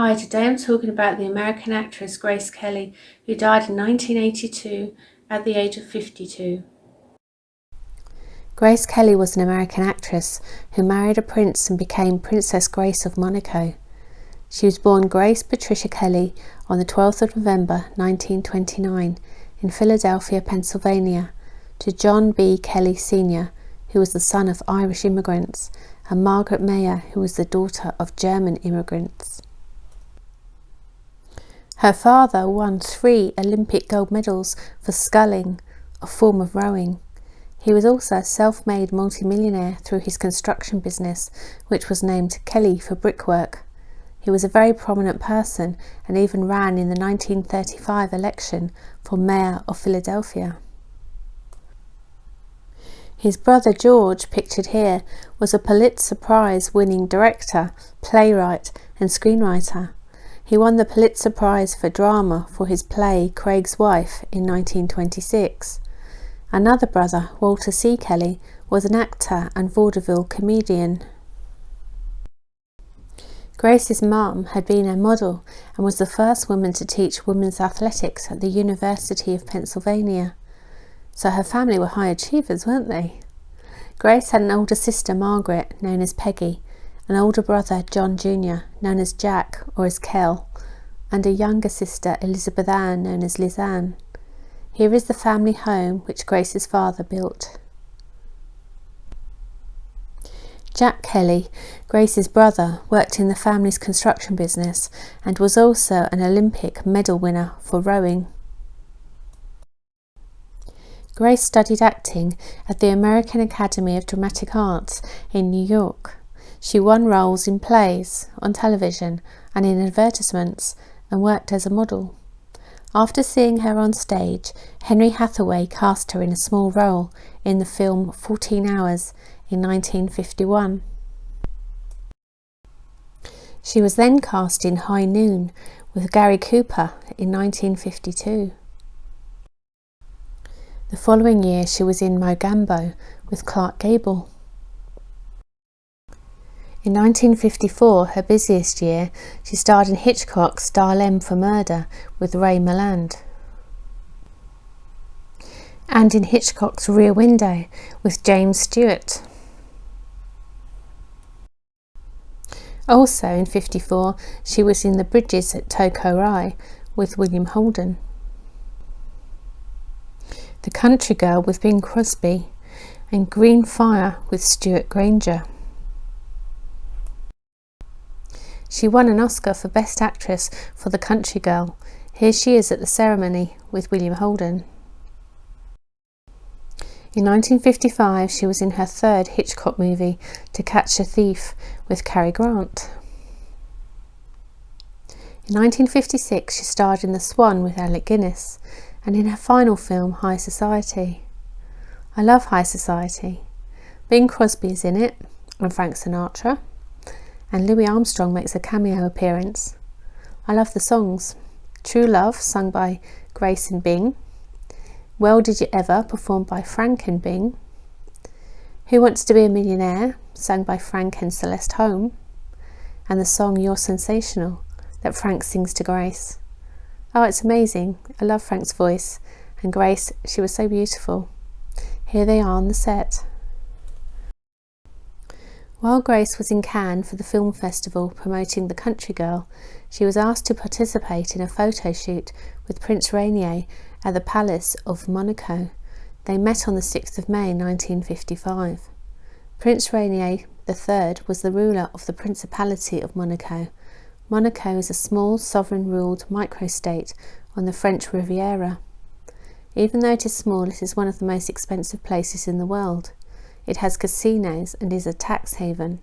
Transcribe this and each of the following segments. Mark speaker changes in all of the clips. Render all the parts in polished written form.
Speaker 1: Hi, today I'm talking about the American actress Grace Kelly, who died in 1982 at the age of 52.
Speaker 2: Grace Kelly was an American actress who married a prince and became Princess Grace of Monaco. She was born Grace Patricia Kelly on the 12th of November 1929 in Philadelphia, Pennsylvania, to John B. Kelly Sr., who was the son of Irish immigrants, and Margaret Mayer, who was the daughter of German immigrants. Her father won 3 Olympic gold medals for sculling, a form of rowing. He was also a self-made multimillionaire through his construction business, which was named Kelly for brickwork. He was a very prominent person and even ran in the 1935 election for mayor of Philadelphia. His brother George, pictured here, was a Pulitzer Prize-winning director, playwright and screenwriter. He won the Pulitzer Prize for drama for his play Craig's Wife in 1926. Another brother, Walter C. Kelly, was an actor and vaudeville comedian. Grace's mum had been a model and was the first woman to teach women's athletics at the University of Pennsylvania. So her family were high achievers, weren't they? Grace had an older sister, Margaret, known as Peggy, an older brother, John Jr., known as Jack or as Kel, and a younger sister, Elizabeth Ann, known as Liz Ann. Here is the family home which Grace's father built. Jack Kelly, Grace's brother, worked in the family's construction business and was also an Olympic medal winner for rowing. Grace studied acting at the American Academy of Dramatic Arts in New York. She won roles in plays, on television and in advertisements, and worked as a model. After seeing her on stage, Henry Hathaway cast her in a small role in the film 14 Hours in 1951. She was then cast in High Noon with Gary Cooper in 1952. The following year she was in Mogambo with Clark Gable. In 1954, her busiest year, she starred in Hitchcock's Dial M for Murder with Ray Milland, and in Hitchcock's Rear Window with James Stewart. Also in 1954, she was in The Bridges at Toko Rai with William Holden, The Country Girl with Bing Crosby, and Green Fire with Stuart Granger. She won an Oscar for Best Actress for The Country Girl. Here she is at the ceremony with William Holden. In 1955, she was in her 3rd Hitchcock movie, To Catch a Thief, with Cary Grant. In 1956, she starred in The Swan with Alec Guinness, and in her final film, High Society. I love High Society. Bing Crosby is in it, and Frank Sinatra, and Louis Armstrong makes a cameo appearance. I love the songs. True Love, sung by Grace and Bing. Well Did You Ever, performed by Frank and Bing. Who Wants to Be a Millionaire, sung by Frank and Celeste Holm. And the song You're Sensational, that Frank sings to Grace. Oh, it's amazing. I love Frank's voice. And Grace, she was so beautiful. Here they are on the set. While Grace was in Cannes for the film festival promoting The Country Girl, she was asked to participate in a photo shoot with Prince Rainier at the Palace of Monaco. They met on the 6th of May 1955. Prince Rainier III was the ruler of the Principality of Monaco. Monaco is a small sovereign-ruled microstate on the French Riviera. Even though it is small, it is one of the most expensive places in the world. It has casinos and is a tax haven,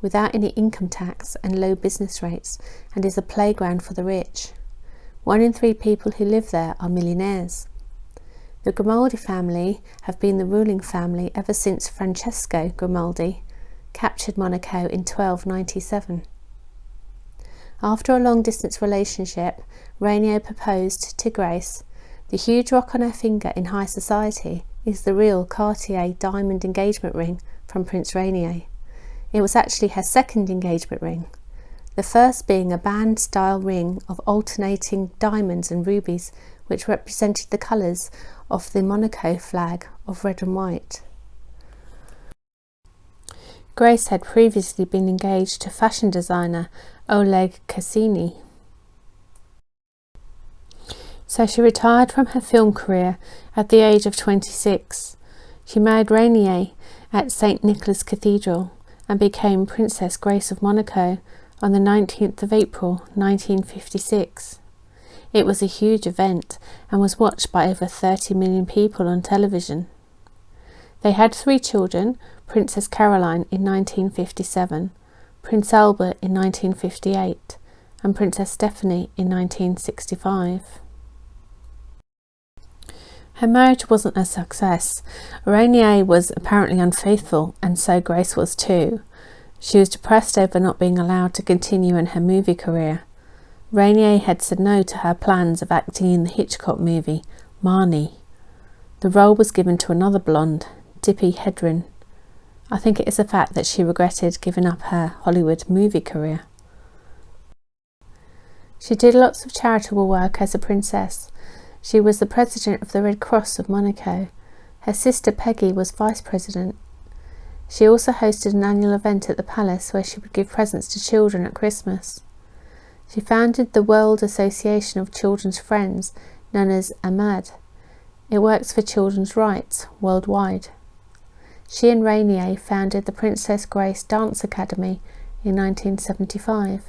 Speaker 2: without any income tax and low business rates, and is a playground for the rich. 1 in 3 people who live there are millionaires. The Grimaldi family have been the ruling family ever since Francesco Grimaldi captured Monaco in 1297. After a long-distance relationship, Rainier proposed to Grace. The huge rock on her finger in high society is the real Cartier diamond engagement ring from Prince Rainier. It was actually her 2nd engagement ring. the first being a band-style ring of alternating diamonds and rubies, which represented the colours of the Monaco flag of red and white. Grace had previously been engaged to fashion designer Oleg Cassini, so she retired from her film career at the age of 26. She married Rainier at St. Nicholas Cathedral and became Princess Grace of Monaco on the 19th of April 1956. It was a huge event and was watched by over 30 million people on television. They had 3 children, Princess Caroline in 1957, Prince Albert in 1958, and Princess Stephanie in 1965. Her marriage wasn't a success. Rainier was apparently unfaithful, and so Grace was too. She was depressed over not being allowed to continue in her movie career. Rainier had said no to her plans of acting in the Hitchcock movie, Marnie. The role was given to another blonde, Tippi Hedren. I think it is a fact that she regretted giving up her Hollywood movie career. She did lots of charitable work as a princess. She was the president of the Red Cross of Monaco. Her sister Peggy was vice president. She also hosted an annual event at the palace where she would give presents to children at Christmas. She founded the World Association of Children's Friends, known as AMAD. It works for children's rights worldwide. She and Rainier founded the Princess Grace Dance Academy in 1975.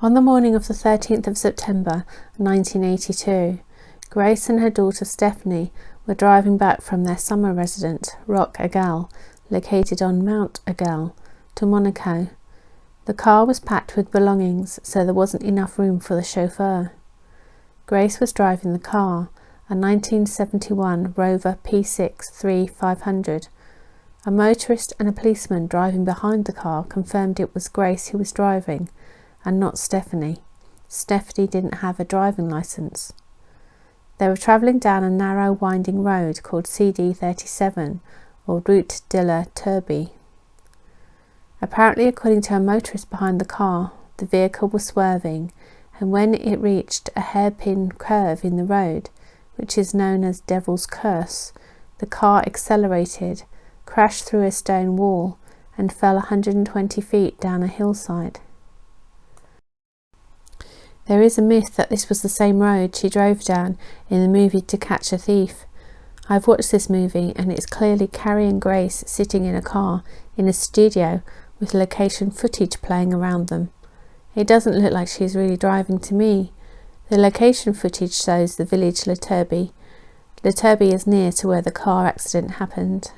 Speaker 2: On the morning of the 13th of September 1982, Grace and her daughter Stephanie were driving back from their summer residence, Roc Égal, located on Mount Égal, to Monaco. The car was packed with belongings, so there wasn't enough room for the chauffeur. Grace was driving the car, a 1971 Rover P6 3500. A motorist and a policeman driving behind the car confirmed it was Grace who was driving, and not Stephanie. Stephanie didn't have a driving licence. They were travelling down a narrow winding road called CD 37, or Route de la Turbie. Apparently, according to a motorist behind the car, the vehicle was swerving, and when it reached a hairpin curve in the road, which is known as Devil's Curse, the car accelerated, crashed through a stone wall, and fell 120 feet down a hillside. There is a myth that this was the same road she drove down in the movie To Catch a Thief. I've watched this movie and it's clearly Carrie and Grace sitting in a car in a studio with location footage playing around them. It doesn't look like she's really driving to me. The location footage shows the village La Turbie. La Turbie is near to where the car accident happened.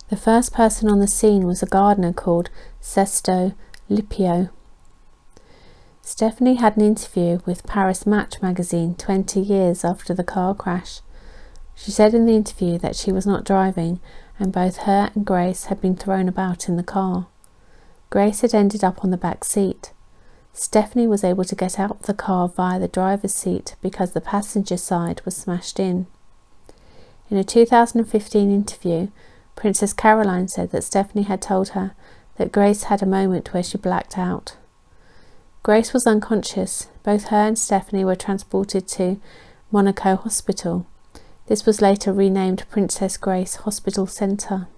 Speaker 2: The first person on the scene was a gardener called Sesto Lipio. Stephanie had an interview with Paris Match magazine 20 years after the car crash. She said in the interview that she was not driving and both her and Grace had been thrown about in the car. Grace had ended up on the back seat. Stephanie was able to get out of the car via the driver's seat because the passenger side was smashed in. In a 2015 interview, Princess Caroline said that Stephanie had told her that Grace had a moment where she blacked out. Grace was unconscious. Both her and Stephanie were transported to Monaco Hospital. This was later renamed Princess Grace Hospital Centre.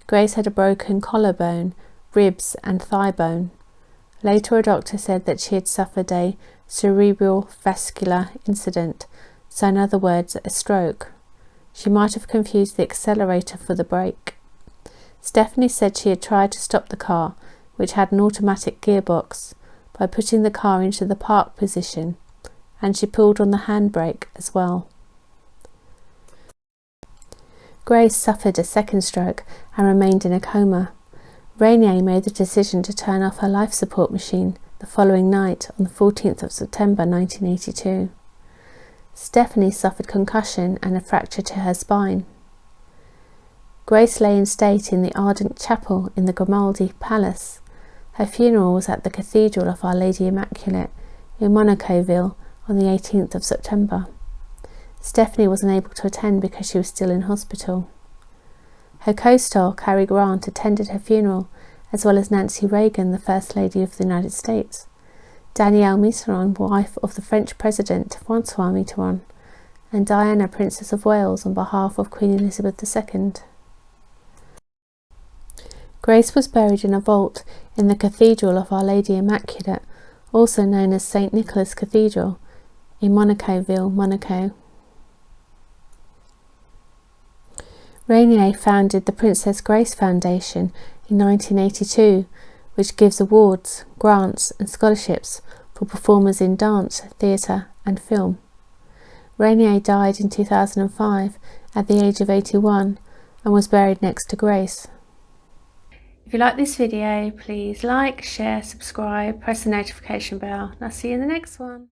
Speaker 2: Grace had a broken collarbone, ribs and thigh bone. Later, a doctor said that she had suffered a cerebral vascular incident, so in other words, a stroke. She might have confused the accelerator for the brake. Stephanie said she had tried to stop the car, which had an automatic gearbox, by putting the car into the park position, and she pulled on the handbrake as well. Grace suffered a second stroke and remained in a coma. Rainier made the decision to turn off her life support machine the following night on the 14th of September 1982. Stephanie suffered concussion and a fracture to her spine. Grace lay in state in the Ardent Chapel in the Grimaldi Palace. Her funeral was at the Cathedral of Our Lady Immaculate in Monacoville on the 18th of September. Stephanie was unable to attend because she was still in hospital. Her co-star Cary Grant attended her funeral, as well as Nancy Reagan, the First Lady of the United States, Danielle Mitterrand, wife of the French President Francois Mitterrand, and Diana, Princess of Wales, on behalf of Queen Elizabeth II. Grace was buried in a vault in the Cathedral of Our Lady Immaculate, also known as St. Nicholas Cathedral, in Monaco, Monaco. Rainier founded the Princess Grace Foundation in 1982, which gives awards, grants and scholarships for performers in dance, theatre and film. Rainier died in 2005 at the age of 81 and was buried next to Grace.
Speaker 1: If you like this video, please like, share, subscribe, press the notification bell, and I'll see you in the next one.